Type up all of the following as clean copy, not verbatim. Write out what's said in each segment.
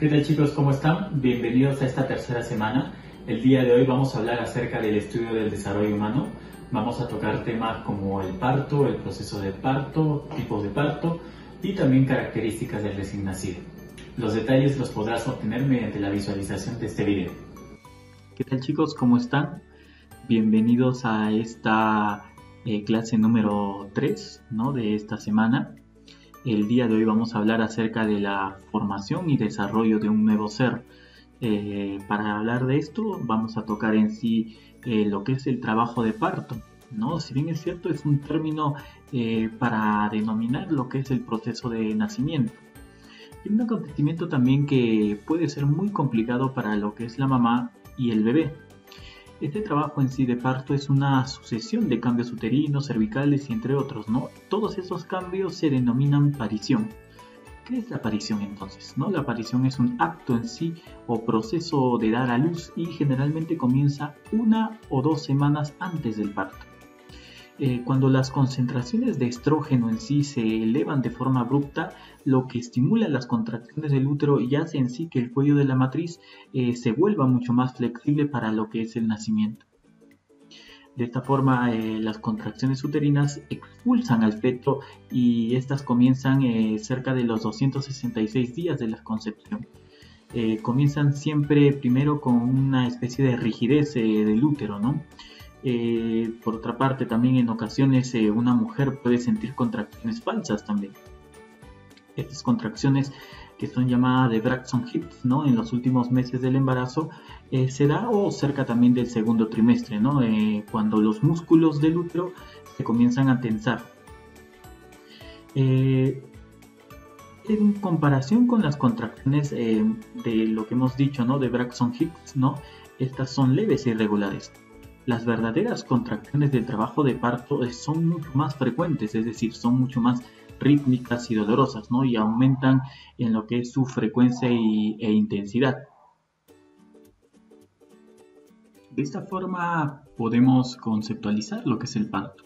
¿Qué tal chicos? ¿Cómo están? Bienvenidos a esta tercera semana. El día de hoy vamos a hablar acerca del estudio del desarrollo humano. Vamos a tocar temas como el parto, el proceso de parto, tipos de parto y también características del recién nacido. Los detalles los podrás obtener mediante la visualización de este video. ¿Qué tal chicos? ¿Cómo están? Bienvenidos a esta clase número 3, ¿no? de esta semana. El día de hoy vamos a hablar acerca de la formación y desarrollo de un nuevo ser. Para hablar de esto vamos a tocar en sí lo que es el trabajo de parto, ¿no? Si bien es cierto, es un término para denominar lo que es el proceso de nacimiento. Y un acontecimiento también que puede ser muy complicado para lo que es la mamá y el bebé. Este trabajo en sí de parto es una sucesión de cambios uterinos, cervicales y entre otros, ¿no? Todos esos cambios se denominan parición. ¿Qué es la parición entonces? ¿No? La parición es un acto en sí o proceso de dar a luz y generalmente comienza 1 o 2 semanas antes del parto. Cuando las concentraciones de estrógeno en sí se elevan de forma abrupta, lo que estimula las contracciones del útero y hace en sí que el cuello de la matriz se vuelva mucho más flexible para lo que es el nacimiento. De esta forma, las contracciones uterinas expulsan al feto y estas comienzan cerca de los 266 días de la concepción. Comienzan siempre primero con una especie de rigidez del útero, ¿no? Por otra parte, también en ocasiones una mujer puede sentir contracciones falsas también. Estas contracciones, que son llamadas de Braxton Hicks, ¿no? En los últimos meses del embarazo, se da o cerca también del segundo trimestre, ¿no? Cuando los músculos del útero se comienzan a tensar. En comparación con las contracciones de lo que hemos dicho, ¿no? De Braxton Hicks, ¿no? Estas son leves e irregulares. Las verdaderas contracciones del trabajo de parto son mucho más frecuentes, es decir, son mucho más rítmicas y dolorosas, ¿no? Y aumentan en lo que es su frecuencia e intensidad. De esta forma podemos conceptualizar lo que es el parto.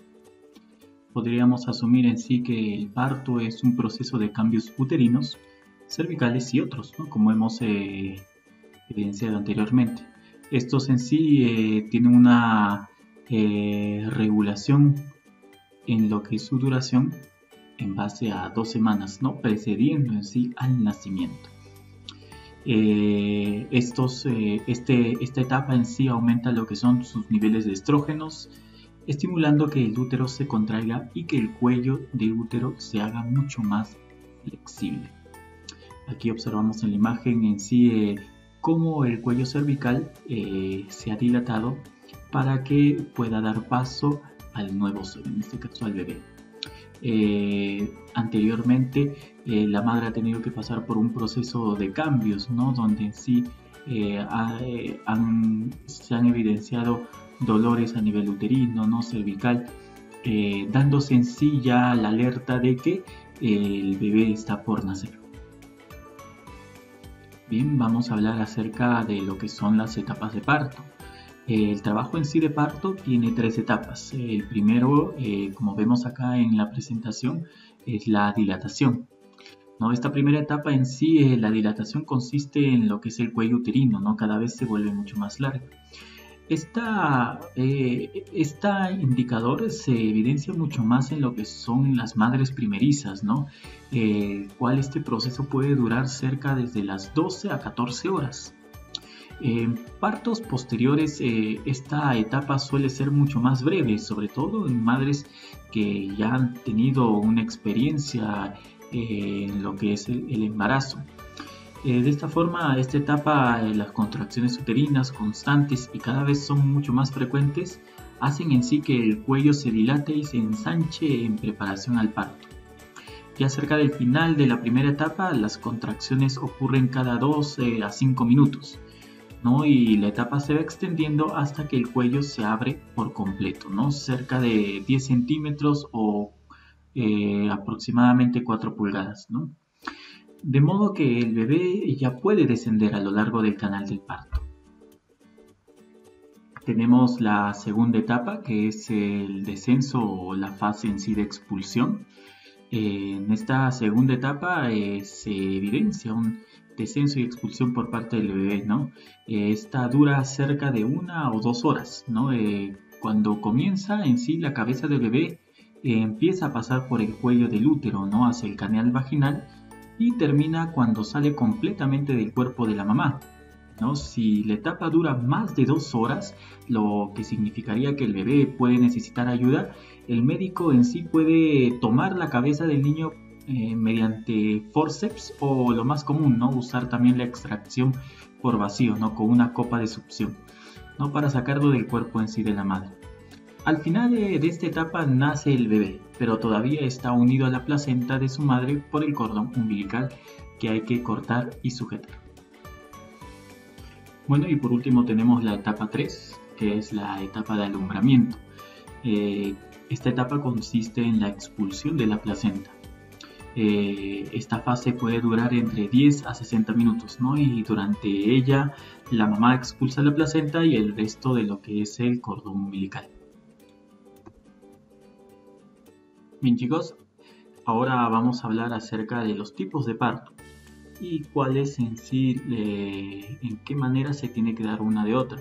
Podríamos asumir en sí que el parto es un proceso de cambios uterinos, cervicales y otros, ¿no? Como hemos evidenciado anteriormente. Estos en sí tienen una regulación en lo que es su duración en base a 2 semanas, ¿no? Precediendo en sí al nacimiento. Esta etapa en sí aumenta lo que son sus niveles de estrógenos, estimulando que el útero se contraiga y que el cuello del útero se haga mucho más flexible. Aquí observamos en la imagen en sí cómo el cuello cervical se ha dilatado para que pueda dar paso al nuevo ser, en este caso al bebé. Anteriormente la madre ha tenido que pasar por un proceso de cambios, ¿no? Donde en sí se han evidenciado dolores a nivel uterino, ¿no? Cervical, dándose en sí ya la alerta de que el bebé está por nacer. Bien, vamos a hablar acerca de lo que son las etapas de parto. El trabajo en sí de parto tiene 3 etapas. El primero, como vemos acá en la presentación, es la dilatación, ¿no? Esta primera etapa en sí, la dilatación consiste en lo que es el cuello uterino, ¿no? Cada vez se vuelve mucho más largo. Esta indicador se evidencia mucho más en lo que son las madres primerizas, ¿no? Cual este proceso puede durar cerca desde las 12 a 14 horas. En partos posteriores esta etapa suele ser mucho más breve, sobre todo en madres que ya han tenido una experiencia en lo que es el embarazo. De esta forma, esta etapa, las contracciones uterinas constantes y cada vez son mucho más frecuentes, hacen en sí que el cuello se dilate y se ensanche en preparación al parto. Ya cerca del final de la primera etapa, las contracciones ocurren cada 2 a 5 minutos, ¿no? Y la etapa se va extendiendo hasta que el cuello se abre por completo, ¿no? Cerca de 10 centímetros o aproximadamente 4 pulgadas, ¿no? De modo que el bebé ya puede descender a lo largo del canal del parto. Tenemos la segunda etapa, que es el descenso o la fase en sí de expulsión. En esta segunda etapa se evidencia descenso y expulsión por parte del bebé, ¿no? Esta dura cerca de 1 o 2 horas, ¿no? Cuando comienza en sí la cabeza del bebé empieza a pasar por el cuello del útero, ¿no? Hacia el canal vaginal y termina cuando sale completamente del cuerpo de la mamá, ¿no? Si la etapa dura más de 2 horas, lo que significaría que el bebé puede necesitar ayuda, el médico en sí puede tomar la cabeza del niño mediante forceps o lo más común, ¿no? Usar también la extracción por vacío, ¿no? Con una copa de succión, ¿no? Para sacarlo del cuerpo en sí de la madre. Al final de esta etapa nace el bebé, pero todavía está unido a la placenta de su madre por el cordón umbilical que hay que cortar y sujetar. Bueno, y por último tenemos la etapa 3, que es la etapa de alumbramiento. Esta etapa consiste en la expulsión de la placenta. Esta fase puede durar entre 10 a 60 minutos, ¿no? Y durante ella la mamá expulsa la placenta y el resto de lo que es el cordón umbilical. Bien, chicos, ahora vamos a hablar acerca de los tipos de parto y cuáles en sí, en qué manera se tiene que dar una de otra.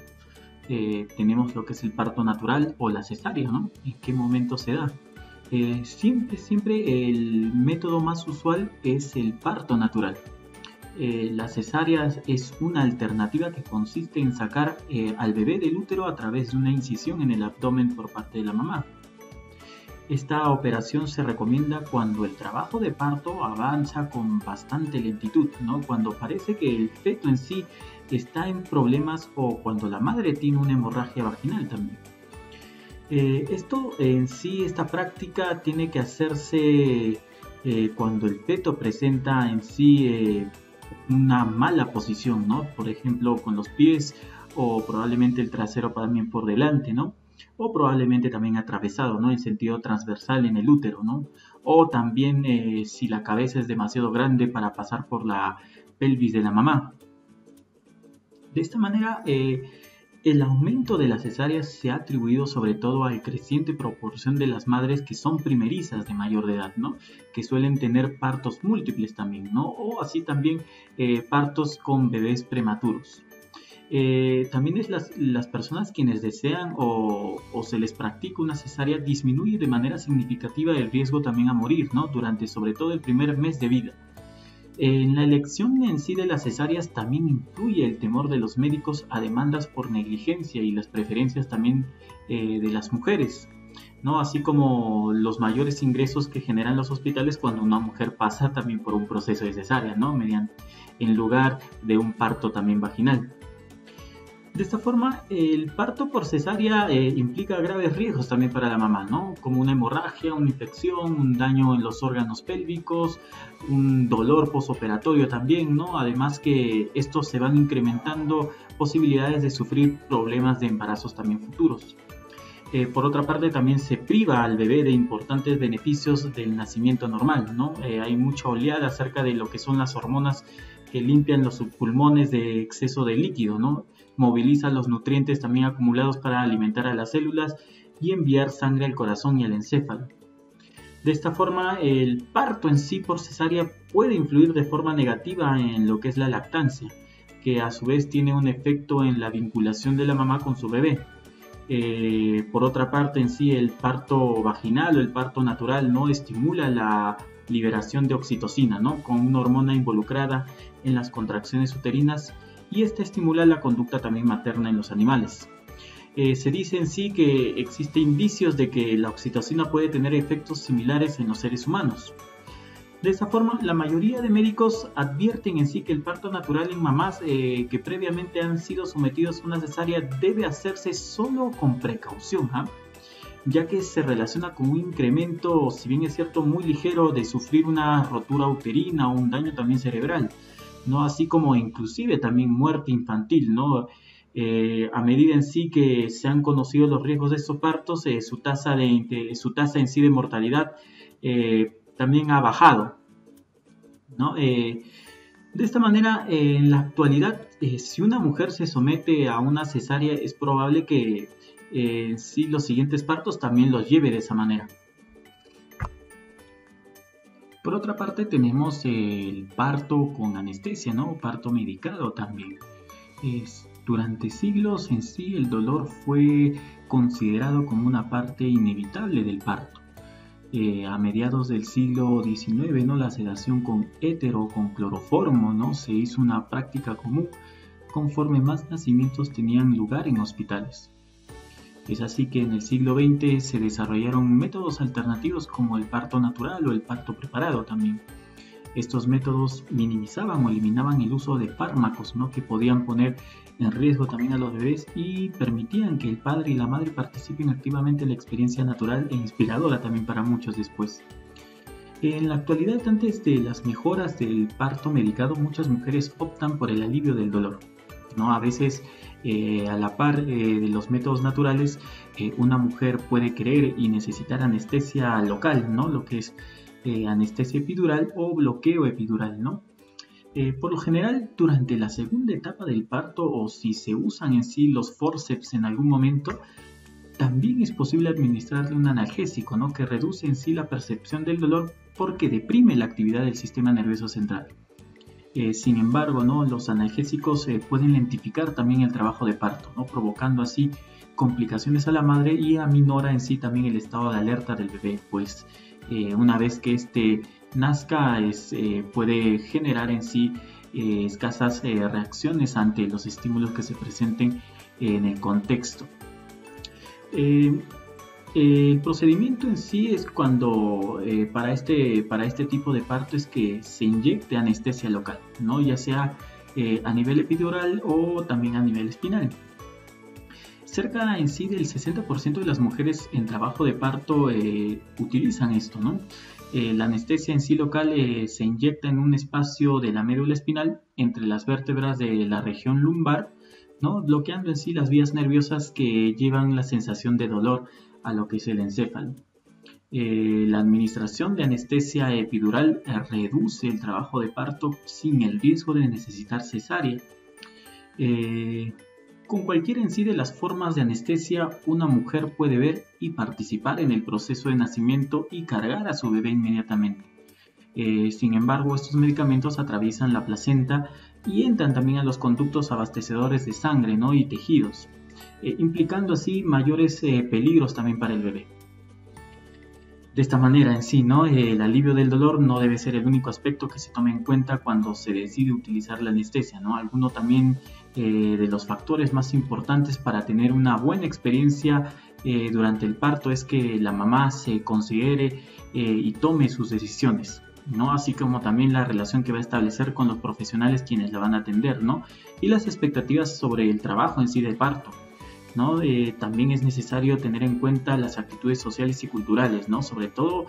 Tenemos lo que es el parto natural o la cesárea, ¿no? ¿En qué momento se da? Siempre el método más usual es el parto natural. La cesárea es una alternativa que consiste en sacar al bebé del útero a través de una incisión en el abdomen por parte de la mamá. Esta operación se recomienda cuando el trabajo de parto avanza con bastante lentitud, ¿no? Cuando parece que el feto en sí está en problemas o cuando la madre tiene una hemorragia vaginal también. Esta práctica tiene que hacerse cuando el feto presenta en sí una mala posición, ¿no? Por ejemplo, con los pies o probablemente el trasero también por delante, ¿no? O probablemente también atravesado, ¿no? En sentido transversal en el útero, ¿no? O también si la cabeza es demasiado grande para pasar por la pelvis de la mamá. De esta manera, el aumento de las cesáreas se ha atribuido sobre todo al creciente proporción de las madres que son primerizas de mayor de edad, ¿no? Que suelen tener partos múltiples también, ¿no? O así también partos con bebés prematuros. También es las personas quienes desean o se les practica una cesárea disminuye de manera significativa el riesgo también a morir, ¿no? Durante sobre todo el primer mes de vida. En la elección en sí de las cesáreas también influye el temor de los médicos a demandas por negligencia y las preferencias también de las mujeres, ¿no? Así como los mayores ingresos que generan los hospitales cuando una mujer pasa también por un proceso de cesárea, ¿no? En lugar de un parto también vaginal. De esta forma, el parto por cesárea implica graves riesgos también para la mamá, ¿no? Como una hemorragia, una infección, un daño en los órganos pélvicos, un dolor posoperatorio también, ¿no? Además que estos se van incrementando posibilidades de sufrir problemas de embarazos también futuros. Por otra parte, también se priva al bebé de importantes beneficios del nacimiento normal, ¿no? Hay mucha oleada acerca de lo que son las hormonas que limpian los pulmones de exceso de líquido, ¿no? Moviliza los nutrientes también acumulados para alimentar a las células y enviar sangre al corazón y al encéfalo. De esta forma, el parto en sí por cesárea puede influir de forma negativa en lo que es la lactancia, que a su vez tiene un efecto en la vinculación de la mamá con su bebé. Por otra parte, en sí el parto vaginal o el parto natural no estimula la liberación de oxitocina, ¿no? Con una hormona involucrada en las contracciones uterinas y esta estimula la conducta también materna en los animales. Se dice en sí que existen indicios de que la oxitocina puede tener efectos similares en los seres humanos. De esta forma, la mayoría de médicos advierten en sí que el parto natural en mamás que previamente han sido sometidos a una cesárea debe hacerse solo con precaución, ya que se relaciona con un incremento, si bien es cierto, muy ligero de sufrir una rotura uterina o un daño también cerebral, ¿no? Así como inclusive también muerte infantil, ¿no? A medida en sí que se han conocido los riesgos de estos partos, su tasa en sí de mortalidad también ha bajado, ¿no? De esta manera, en la actualidad, si una mujer se somete a una cesárea, es probable que sí los siguientes partos también los lleve de esa manera. Por otra parte tenemos el parto con anestesia, ¿no? Parto medicado también. Durante siglos en sí el dolor fue considerado como una parte inevitable del parto. A mediados del siglo XIX, ¿no? La sedación con étero, con cloroformo, ¿no? Se hizo una práctica común conforme más nacimientos tenían lugar en hospitales. Es así que en el siglo XX se desarrollaron métodos alternativos como el parto natural o el parto preparado también. Estos métodos minimizaban o eliminaban el uso de fármacos, ¿no? Que podían poner en riesgo también a los bebés y permitían que el padre y la madre participen activamente en la experiencia natural e inspiradora también para muchos después. En la actualidad, antes de las mejoras del parto medicado, muchas mujeres optan por el alivio del dolor, ¿no? A veces, a la par de los métodos naturales, una mujer puede querer y necesitar anestesia local, ¿no? Lo que es anestesia epidural o bloqueo epidural, ¿no? Por lo general, durante la segunda etapa del parto o si se usan en sí los forceps en algún momento, también es posible administrarle un analgésico, ¿no? Que reduce en sí la percepción del dolor porque deprime la actividad del sistema nervioso central. Sin embargo, ¿no? Los analgésicos pueden lentificar también el trabajo de parto, ¿no? Provocando así complicaciones a la madre y aminora en sí también el estado de alerta del bebé, pues una vez que este nazca puede generar en sí escasas reacciones ante los estímulos que se presenten en el contexto. El procedimiento en sí es cuando para este tipo de parto es que se inyecte anestesia local, ¿no? Ya sea a nivel epidural o también a nivel espinal. Cerca en sí del 60% de las mujeres en trabajo de parto utilizan esto, ¿no? La anestesia en sí local se inyecta en un espacio de la médula espinal entre las vértebras de la región lumbar, ¿no? Bloqueando en sí las vías nerviosas que llevan la sensación de dolor a lo que es el encéfalo. La administración de anestesia epidural reduce el trabajo de parto sin el riesgo de necesitar cesárea. Con cualquiera en sí de las formas de anestesia, una mujer puede ver y participar en el proceso de nacimiento y cargar a su bebé inmediatamente. Sin embargo, estos medicamentos atraviesan la placenta y entran también a los conductos abastecedores de sangre, ¿no? Y tejidos, implicando así mayores peligros también para el bebé. De esta manera en sí, ¿no? El alivio del dolor no debe ser el único aspecto que se tome en cuenta cuando se decide utilizar la anestesia, ¿no? Alguno también de los factores más importantes para tener una buena experiencia durante el parto es que la mamá se considere y tome sus decisiones, ¿no? Así como también la relación que va a establecer con los profesionales quienes la van a atender, ¿no? Y las expectativas sobre el trabajo en sí del parto, ¿no? También es necesario tener en cuenta las actitudes sociales y culturales, ¿no? Sobre todo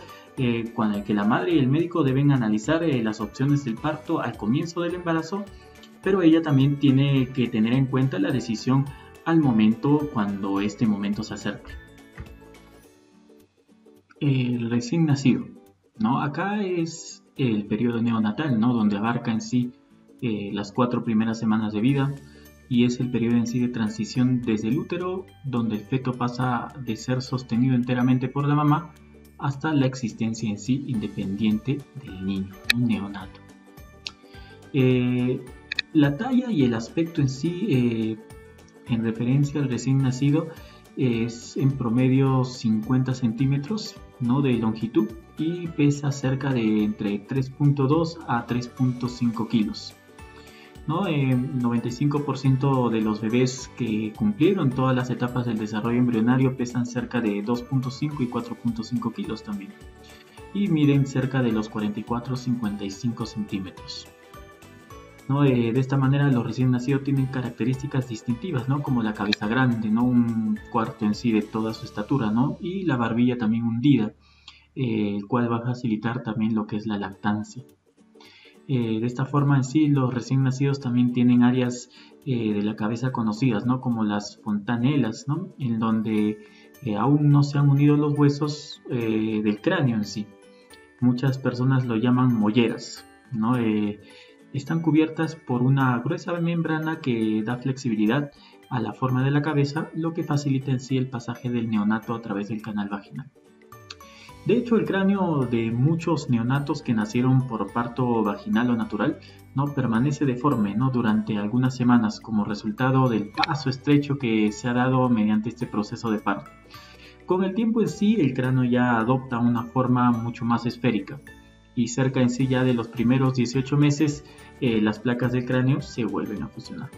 cuando que la madre y el médico deben analizar las opciones del parto al comienzo del embarazo, pero ella también tiene que tener en cuenta la decisión al momento cuando este momento se acerque. El recién nacido, ¿no? Acá es el periodo neonatal, ¿no? Donde abarca en sí las 4 primeras semanas de vida, y es el periodo en sí de transición desde el útero, donde el feto pasa de ser sostenido enteramente por la mamá hasta la existencia en sí independiente del niño, un neonato. La talla y el aspecto en sí, en referencia al recién nacido, es en promedio 50 centímetros, ¿no? De longitud y pesa cerca de entre 3.2 a 3.5 kilos. ¿No? 95% de los bebés que cumplieron todas las etapas del desarrollo embrionario pesan cerca de 2.5 y 4.5 kilos también, y miden cerca de los 44-55 centímetros. ¿No? De esta manera los recién nacidos tienen características distintivas, ¿no? Como la cabeza grande, ¿no? Un cuarto en sí de toda su estatura, ¿no? Y la barbilla también hundida, el cual va a facilitar también lo que es la lactancia. De esta forma en sí los recién nacidos también tienen áreas de la cabeza conocidas, ¿no? Como las fontanelas, ¿no? En donde aún no se han unido los huesos del cráneo en sí. Muchas personas lo llaman molleras, ¿no? Están cubiertas por una gruesa membrana que da flexibilidad a la forma de la cabeza, lo que facilita en sí el pasaje del neonato a través del canal vaginal. De hecho, el cráneo de muchos neonatos que nacieron por parto vaginal o natural no permanece deforme, ¿no? Durante algunas semanas como resultado del paso estrecho que se ha dado mediante este proceso de parto. Con el tiempo en sí, el cráneo ya adopta una forma mucho más esférica y cerca en sí ya de los primeros 18 meses, las placas del cráneo se vuelven a fusionar.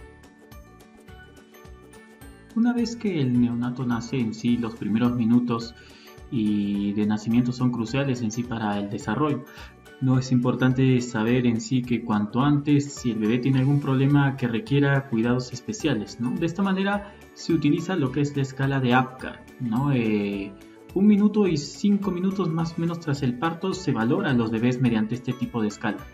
Una vez que el neonato nace en sí, los primeros minutos y de nacimiento son cruciales en sí para el desarrollo. No es importante saber en sí que cuanto antes, si el bebé tiene algún problema que requiera cuidados especiales, ¿no? De esta manera se utiliza lo que es la escala de Apgar, ¿no? 1 minuto y 5 minutos más o menos tras el parto se valoran los bebés mediante este tipo de escala.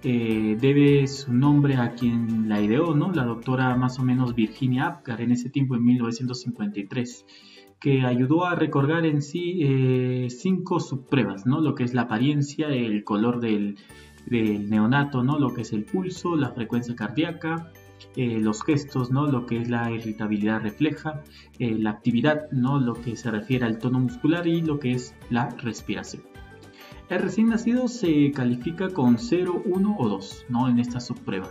Debe su nombre a quien la ideó, ¿no? La doctora más o menos Virginia Apgar en ese tiempo en 1953. Que ayudó a recordar en sí 5 subpruebas, ¿no? Lo que es la apariencia, el color del neonato, ¿no? Lo que es el pulso, la frecuencia cardíaca, los gestos, ¿no? Lo que es la irritabilidad refleja, la actividad, ¿no? Lo que se refiere al tono muscular y lo que es la respiración. El recién nacido se califica con 0, 1 o 2, ¿no? En esta subprueba,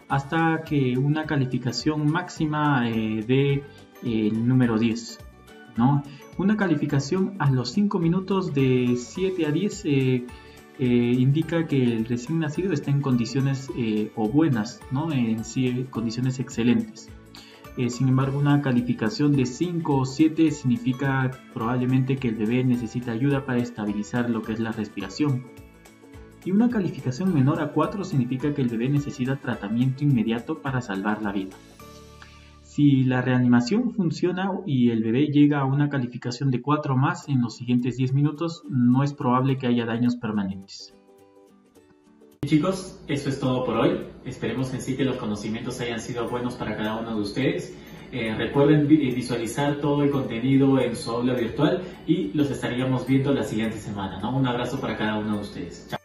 hasta que una calificación máxima de el número 10. ¿No? Una calificación a los 5 minutos de 7 a 10 indica que el recién nacido está en condiciones o buenas, ¿no? En sí, condiciones excelentes. Sin embargo, una calificación de 5 o 7 significa probablemente que el bebé necesita ayuda para estabilizar lo que es la respiración. Y una calificación menor a 4 significa que el bebé necesita tratamiento inmediato para salvar la vida. Si la reanimación funciona y el bebé llega a una calificación de 4 más en los siguientes 10 minutos, no es probable que haya daños permanentes. Chicos, eso es todo por hoy. Esperemos en sí que los conocimientos hayan sido buenos para cada uno de ustedes. Recuerden visualizar todo el contenido en su aula virtual y los estaríamos viendo la siguiente semana, ¿no? Un abrazo para cada uno de ustedes. Chao.